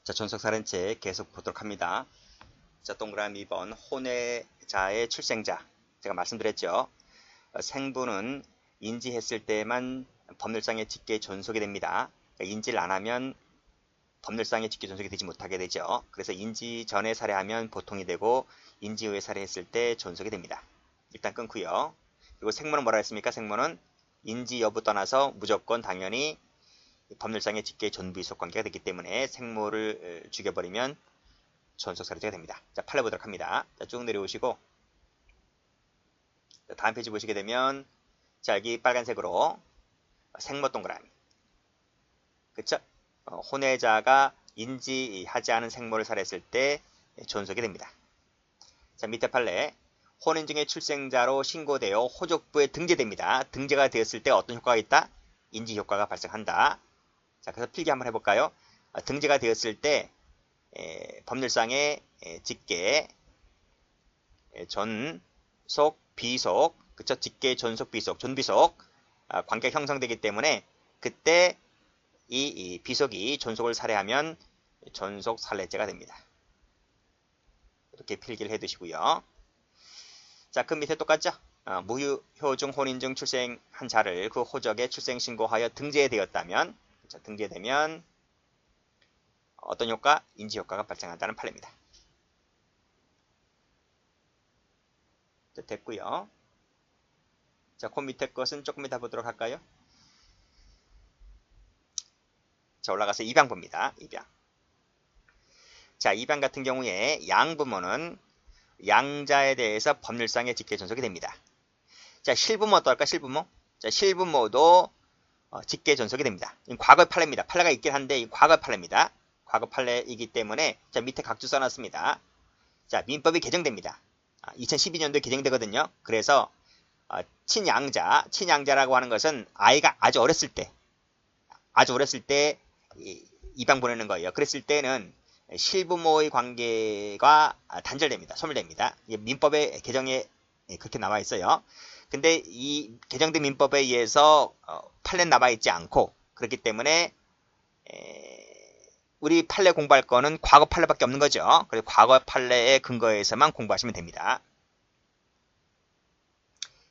자, 존속살인책 계속 보도록 합니다. 자, 동그라미 2번 혼외자의 출생자. 제가 말씀드렸죠. 생부는 인지했을 때만 법률상의 직계에 존속이 됩니다. 그러니까 인지를 안 하면 법률상의 직계 존속이 되지 못하게 되죠. 그래서 인지 전에 살해하면 보통이 되고 인지 후에 살해했을 때 존속이 됩니다. 일단 끊고요. 그리고 생모는 뭐라 했습니까? 생모는 인지 여부 떠나서 무조건 당연히 법률상의 직계 존비속 관계가 되기 때문에 생모를 죽여버리면 존속살인죄가 됩니다. 자, 판례 보도록 합니다. 자, 쭉 내려오시고 자, 다음 페이지 보시게 되면 자, 여기 빨간색으로 생모 동그라미. 그쵸? 혼외자가 인지하지 않은 생모를 살해했을 때 존속이 됩니다. 자, 밑에 판례 혼인중의 출생자로 신고되어 호족부에 등재됩니다. 등재가 되었을 때 어떤 효과가 있다? 인지 효과가 발생한다. 자, 그래서 필기 한번 해볼까요? 등재가 되었을 때 법률상의 직계, 존속, 비속, 그쵸? 직계, 존속, 비속, 존비속 관계가 형성되기 때문에 그때 이 비속이 존속을 살해하면 존속 살해죄가 됩니다. 이렇게 필기를 해두시고요. 자, 그 밑에 똑같죠? 무효중 혼인중 출생한 자를 그 호적에 출생신고하여 등재되었다면, 등재되면 어떤 효과? 인지 효과가 발생한다는 판례입니다. 됐고요. 자, 그 밑에 것은 조금 이따 보도록 할까요? 자, 올라가서 입양 봅니다. 입양. 자, 입양 같은 경우에 양부모는 양자에 대해서 법률상의 직계 존속이 됩니다. 자, 실부모 어떨까? 실부모. 자, 실부모도 직계 존속이 됩니다. 과거의 판례입니다. 판례가 있긴 한데 이 과거의 판례입니다. 과거 판례이기 때문에 자, 밑에 각주 써놨습니다. 자, 민법이 개정됩니다. 2012년도에 개정되거든요. 그래서 친양자라고 하는 것은 아이가 아주 어렸을 때 입양 보내는 거예요. 그랬을 때는 실부모의 관계가 단절됩니다. 소멸됩니다. 민법의 개정에 그렇게 나와 있어요. 근데 이 개정된 민법에 의해서 판례는 나와 있지 않고 그렇기 때문에 우리 판례 공부할 거는 과거 판례밖에 없는 거죠. 그래서 과거 판례의 근거에서만 공부하시면 됩니다.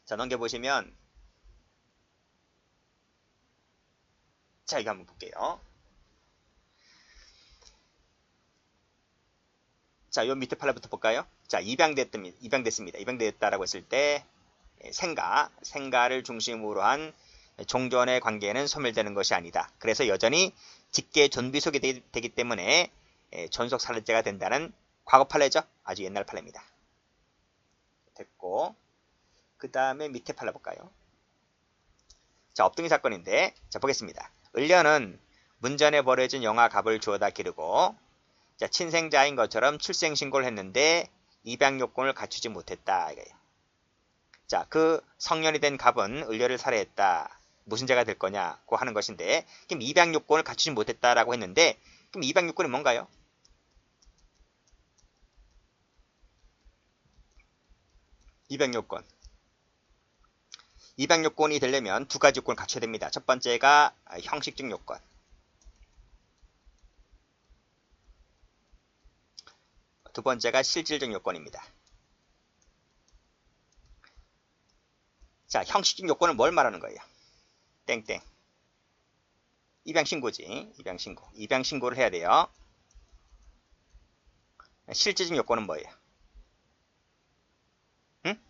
자, 넘겨보시면 자, 이거 한번 볼게요. 자, 요 밑에 판례부터 볼까요? 자, 입양됐습니다. 입양됐다라고 했을 때 생가를 중심으로 한 종전의 관계는 소멸되는 것이 아니다. 그래서 여전히 직계 존비속이 되기 때문에 존속 살해죄가 된다는 과거 판례죠. 아주 옛날 판례입니다. 됐고 그 다음에 밑에 판례 볼까요? 자, 업등이 사건인데 자, 보겠습니다. 을려는 문전에 버려진 영아갑을 주워다 기르고 자, 친생자인 것처럼 출생신고를 했는데 입양 요건을 갖추지 못했다. 이거예요. 자, 그 성년이 된 갑은 을려를 살해했다. 무슨 죄가 될 거냐고 하는 것인데 그럼 입양 요건을 갖추지 못했다라고 했는데 그럼 입양 요건이 뭔가요? 입양 요건. 입양 요건이 되려면 두 가지 요건을 갖춰야 됩니다. 첫 번째가 형식적 요건. 두 번째가 실질적 요건입니다. 자, 형식적 요건은 뭘 말하는 거예요? 땡땡. 입양신고지. 입양신고를 해야 돼요. 실질적 요건은 뭐예요? 응?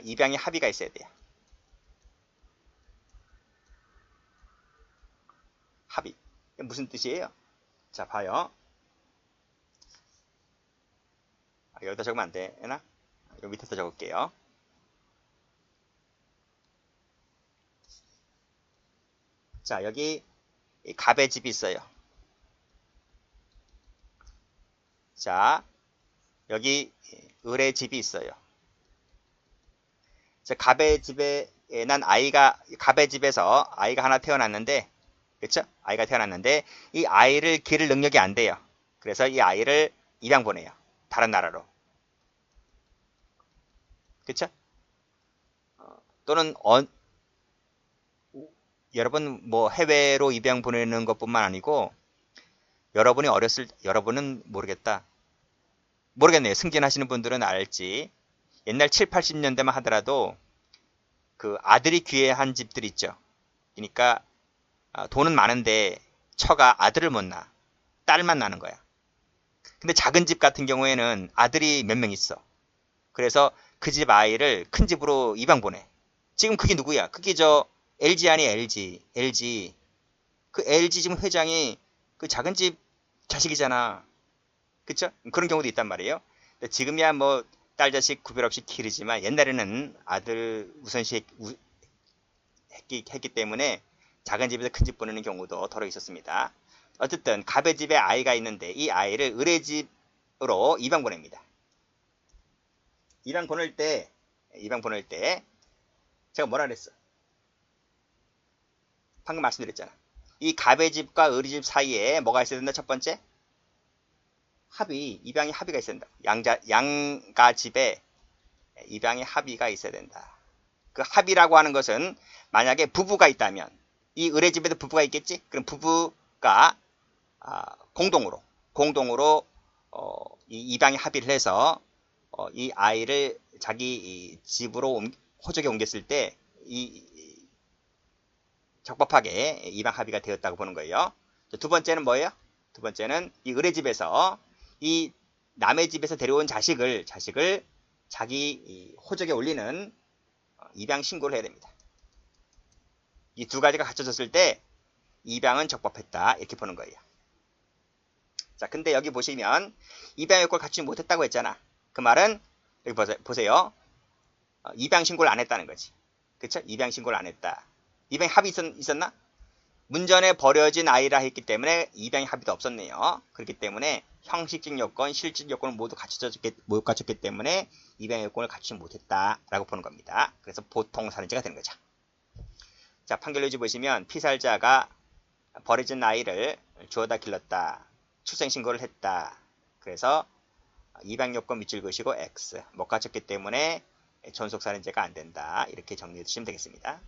입양에 합의가 있어야 돼요. 합의. 무슨 뜻이에요? 자, 봐요. 여기다 적으면 안 되나? 여기 밑에다 적을게요. 자, 여기 갑의 집이 있어요. 자, 여기 을의 집이 있어요. 자, 갑의 집에서 아이가 하나 태어났는데, 그쵸? 아이가 태어났는데, 이 아이를 기를 능력이 안 돼요. 그래서 이 아이를 입양 보내요. 다른 나라로. 그쵸? 또는, 여러분, 뭐, 해외로 입양 보내는 것뿐만 아니고, 여러분은 모르겠네요. 승진하시는 분들은 알지. 옛날 7, 80년대만 하더라도 그 아들이 귀해한 집들 있죠. 그러니까 돈은 많은데 처가 아들을 못 낳아. 딸만 낳는 거야. 근데 작은 집 같은 경우에는 아들이 몇 명 있어. 그래서 그 집 아이를 큰 집으로 입양 보내. 지금 그게 누구야? 그게 저 LG 아니야, LG. LG. 그 LG 지금 회장이 그 작은 집 자식이잖아. 그쵸? 그런 경우도 있단 말이에요. 근데 지금이야 뭐 딸 자식 구별 없이 기르지만 옛날에는 아들 우선시 했기 때문에 작은 집에서 큰 집 보내는 경우도 더러 있었습니다. 어쨌든 갑의 집에 아이가 있는데 이 아이를 을의 집으로 입양 보냅니다. 입양 보낼 때 제가 뭐라 그랬어? 방금 말씀드렸잖아. 이 갑의 집과 을의 집 사이에 뭐가 있어야 된다? 첫 번째, 입양의 합의가 있어야 된다. 양가 집에 입양의 합의가 있어야 된다. 그 합의라고 하는 것은 만약에 부부가 있다면 이 을의 집에도 부부가 있겠지? 그럼 부부가 공동으로 이 입양의 합의를 해서 이 아이를 자기 집으로 호적에 옮겼을 때 이 적법하게 입양 합의가 되었다고 보는 거예요. 두 번째는 뭐예요? 두 번째는 이 을의 집에서 이 남의 집에서 데려온 자식을 자기 호적에 올리는 입양 신고를 해야 됩니다. 이 두 가지가 갖춰졌을 때 입양은 적법했다 이렇게 보는 거예요. 자, 근데 여기 보시면 입양 요건을 갖추지 못했다고 했잖아. 그 말은 여기 보세요. 입양 신고를 안 했다는 거지. 그쵸? 입양 신고를 안 했다. 입양 합의 있었나? 문전에 버려진 아이라 했기 때문에 입양의 합의도 없었네요. 그렇기 때문에 형식적 요건, 실질 요건을 모두 갖췄기 때문에 입양 요건을 갖추지 못했다라고 보는 겁니다. 그래서 보통 살인죄가 되는 거죠. 자, 판결 요지 보시면 피살자가 버려진 아이를 주워다 길렀다. 출생신고를 했다. 그래서 입양 요건 밑줄 그으시고 X. 못 갖췄기 때문에 존속살인죄가 안 된다. 이렇게 정리해 주시면 되겠습니다.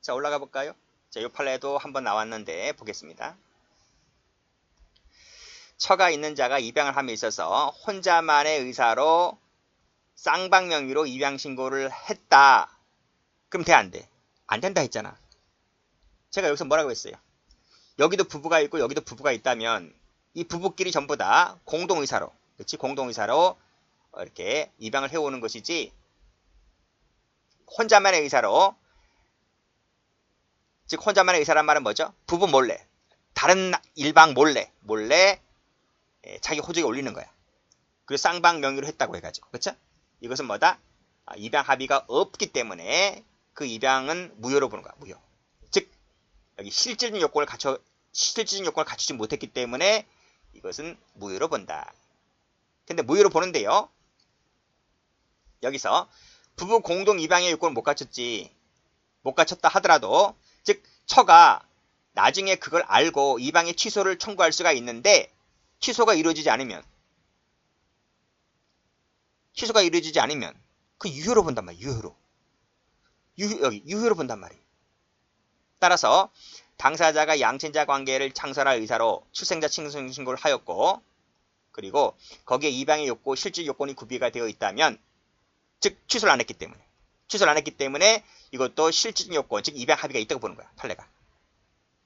자, 올라가 볼까요? 자, 요 판례도 한번 나왔는데 보겠습니다. 처가 있는 자가 입양을 함에 있어서 혼자만의 의사로 쌍방 명의로 입양 신고를 했다. 그럼 돼, 안 돼? 안 된다 했잖아. 제가 여기서 뭐라고 했어요? 여기도 부부가 있고 여기도 부부가 있다면 이 부부끼리 전부 다 공동의사로, 그렇지? 공동의사로 이렇게 입양을 해오는 것이지 혼자만의 의사로, 즉 혼자만의 의사란 말은 뭐죠? 부부 몰래, 다른 일방 몰래 자기 호적에 올리는 거야. 그리고 쌍방 명의로 했다고 해가지고, 그렇죠? 이것은 뭐다? 입양 합의가 없기 때문에 그 입양은 무효로 보는 거야. 무효. 즉 여기 실질적인 요건을 갖추지 못했기 때문에 이것은 무효로 본다. 근데 무효로 보는데요. 여기서 부부 공동 입양의 요건을 못 갖췄다 하더라도, 즉 처가 나중에 그걸 알고 입양의 취소를 청구할 수가 있는데 취소가 이루어지지 않으면 그 유효로 본단 말이에요. 유효로 본단 말이에요. 따라서 당사자가 양친자 관계를 창설할 의사로 출생자 친손 신고를 하였고, 그리고 거기에 입양의 요건, 실질 요건이 구비가 되어 있다면, 즉 취소를 안 했기 때문에 이것도 실질 요건, 즉 입양 합의가 있다고 보는 거야, 판례가.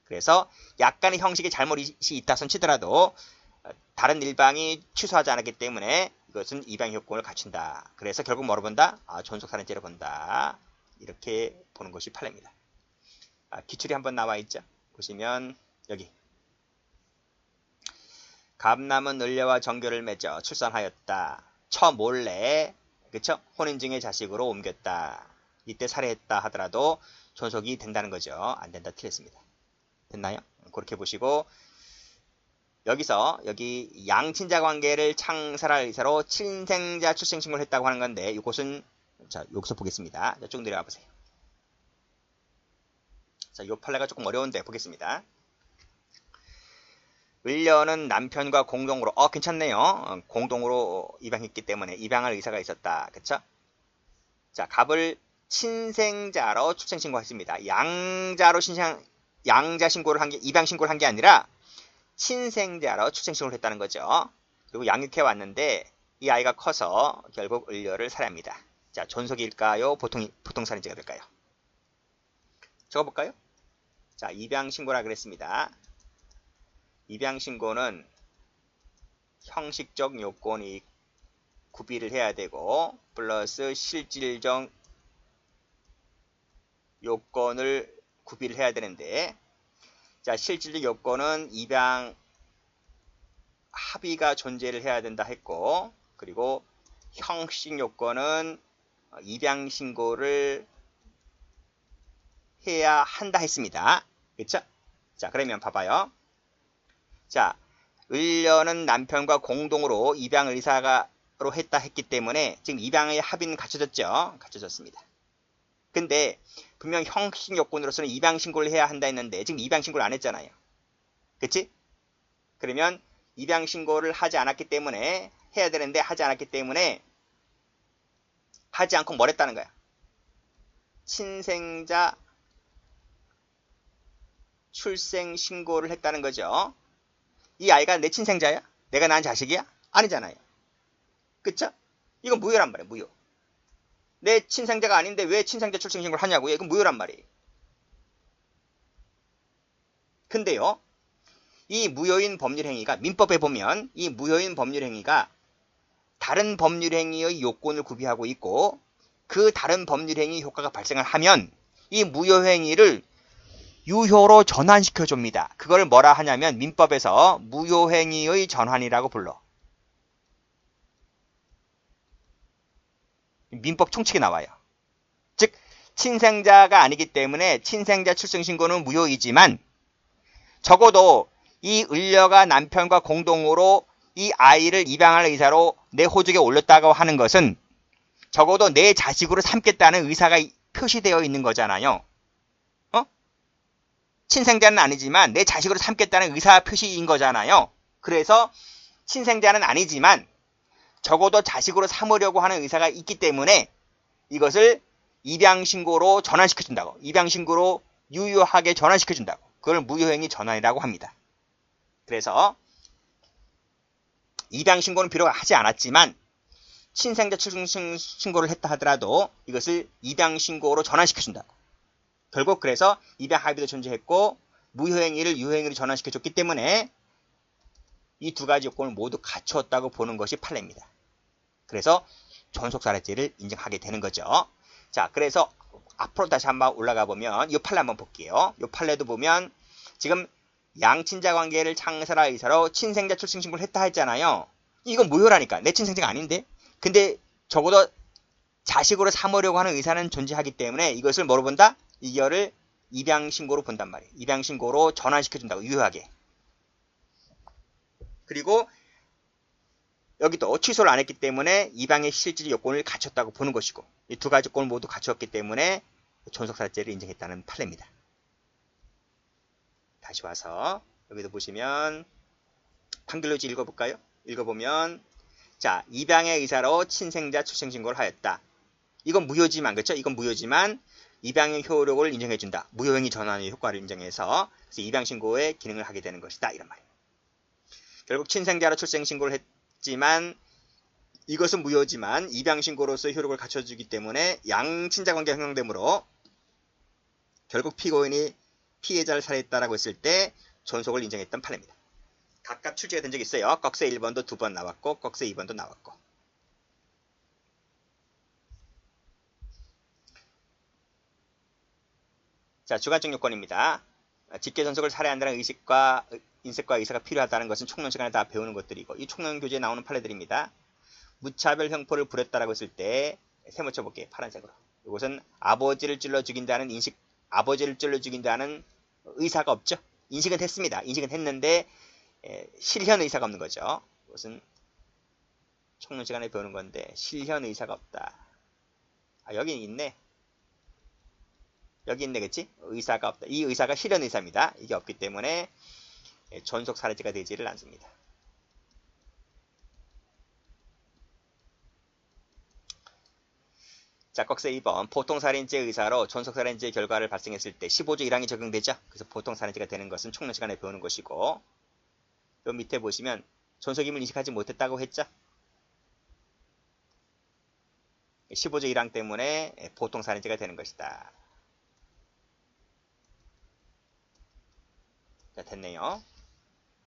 그래서 약간의 형식의 잘못이 있다 손 치더라도 다른 일방이 취소하지 않았기 때문에 이것은 입양 요건을 갖춘다. 그래서 결국 뭐로 본다? 존속살인죄로 본다. 이렇게 보는 것이 판례입니다. 기출이 한번 나와 있죠. 보시면 여기 갑남은 을려와 정교를 맺어 출산하였다. 처 몰래, 그쵸? 혼인증의 자식으로 옮겼다. 이때 살해했다 하더라도 존속이 된다는 거죠. 안 된다, 틀렸습니다. 됐나요? 그렇게 보시고, 여기 양친자 관계를 창설할 의사로 친생자 출생 신고를 했다고 하는 건데, 이것은 자, 여기서 보겠습니다. 쭉 내려와 보세요. 자, 요 판례가 조금 어려운데 보겠습니다. 을려는 남편과 공동으로, 괜찮네요. 공동으로 입양했기 때문에 입양할 의사가 있었다. 그쵸? 자, 갑을 친생자로 출생신고했습니다. 양자로 양자 신고를 한 게, 입양 신고를 한 게 아니라 친생자로 출생 신고를 했다는 거죠. 그리고 양육해 왔는데 이 아이가 커서 결국 을려를 살해합니다. 자, 존속일까요? 보통살인죄가 될까요? 적어볼까요? 자, 입양 신고라 그랬습니다. 입양 신고는 형식적 요건이 구비를 해야 되고 플러스 실질적 요건을 구비를 해야 되는데, 자, 실질적 요건은 입양 합의가 존재를 해야 된다 했고, 그리고 형식 요건은 입양 신고를 해야 한다 했습니다. 그쵸? 자, 그러면 봐봐요. 자, 을려는 남편과 공동으로 입양 의사로 했다 했기 때문에 지금 입양의 합의는 갖춰졌죠? 갖춰졌습니다. 근데 분명 형식 요건으로서는 입양 신고를 해야 한다 했는데 지금 입양 신고를 안 했잖아요. 그치? 그러면 입양 신고를 하지 않았기 때문에, 해야 되는데 하지 않았기 때문에 하지 않고 뭘 했다는 거야? 친생자 출생 신고를 했다는 거죠. 이 아이가 내 친생자야? 내가 낳은 자식이야? 아니잖아요. 그쵸? 이건 무효란 말이에요. 무효. 내 친생자가 아닌데 왜 친생자 출생 신고를 하냐고요? 이건 무효란 말이에요. 근데요, 이 무효인 법률행위가, 민법에 보면 이 무효인 법률행위가 다른 법률행위의 요건을 구비하고 있고, 그 다른 법률행위 효과가 발생을 하면 이 무효행위를 유효로 전환시켜 줍니다. 그걸 뭐라 하냐면 민법에서 무효행위의 전환이라고 불러. 민법 총칙이 나와요. 즉, 친생자가 아니기 때문에 친생자 출생신고는 무효이지만 적어도 이 을려가 남편과 공동으로 이 아이를 입양할 의사로 내 호적에 올렸다고 하는 것은 적어도 내 자식으로 삼겠다는 의사가 표시되어 있는 거잖아요. 친생자는 아니지만 내 자식으로 삼겠다는 의사 표시인 거잖아요. 그래서 친생자는 아니지만 적어도 자식으로 삼으려고 하는 의사가 있기 때문에 이것을 입양신고로 전환시켜준다고, 입양신고로 유효하게 전환시켜준다고, 그걸 무효행위 전환이라고 합니다. 그래서 입양신고는 비록 하지 않았지만 친생자 출생 신고를 했다 하더라도 이것을 입양신고로 전환시켜준다고. 결국 그래서 입양 합의도 존재했고 무효행위를 유효행위로 전환시켜줬기 때문에 이 두 가지 요건을 모두 갖추었다고 보는 것이 판례입니다. 그래서 존속살해죄를 인정하게 되는 거죠. 자, 그래서 앞으로 다시 한번 올라가 보면 이 판례 한번 볼게요. 이 판례도 보면 지금 양친자 관계를 창설할 의사로 친생자 출생 신고를 했다 했잖아요. 이건 무효라니까. 내 친생자가 아닌데. 근데 적어도 자식으로 삼으려고 하는 의사는 존재하기 때문에 이것을 뭐로 본다? 이거를 입양신고로 본단 말이에요. 입양신고로 전환시켜준다고, 유효하게. 그리고 여기도 취소를 안 했기 때문에 입양의 실질 요건을 갖췄다고 보는 것이고, 이 두 가지 요건을 모두 갖추었기 때문에 존속살해죄를 인정했다는 판례입니다. 다시 와서 여기도 보시면 판결로지 읽어볼까요? 읽어보면, 자, 입양의 의사로 친생자 출생신고를 하였다. 이건 무효지만, 그렇죠? 이건 무효지만 입양의 효력을 인정해준다. 무효행위 전환의 효과를 인정해서 그래서 입양신고의 기능을 하게 되는 것이다. 이런 말이에요. 결국 친생자로 출생신고를 했지만 이것은 무효지만 입양신고로서의 효력을 갖춰주기 때문에 양친자관계가 형성되므로 결국 피고인이 피해자를 살해했다라고 했을 때 존속을 인정했던 판례입니다. 각각 출제가 된 적이 있어요. 꺽쇠 1번도 2번 나왔고 꺽쇠 2번도 나왔고. 자, 주관적 요건입니다. 직계존속을 살해한다는 인색과 의사가 필요하다는 것은 총론 시간에 다 배우는 것들이고, 이 총론 교재에 나오는 판례들입니다. 무차별 형포를 부렸다라고 했을 때 세모쳐 볼게요. 파란색으로. 이것은 아버지를 찔러 죽인다는 아버지를 찔러 죽인다는 의사가 없죠. 인식은 했습니다. 인식은 했는데 실현 의사가 없는 거죠. 이것은 총론 시간에 배우는 건데 실현 의사가 없다. 아, 여기 있네. 여기 있네, 그치? 의사가 없다. 이 의사가 실현 의사입니다. 이게 없기 때문에 존속 살해죄가 되지를 않습니다. 자, 꺽쇠 2번. 보통살인죄 의사로 존속살인죄 결과를 발생했을 때 15조 1항이 적용되죠. 그래서 보통살인죄가 되는 것은 총론 시간에 배우는 것이고, 요 밑에 보시면 존속임을 인식하지 못했다고 했죠. 15조 1항 때문에 보통살인죄가 되는 것이다. 자, 됐네요.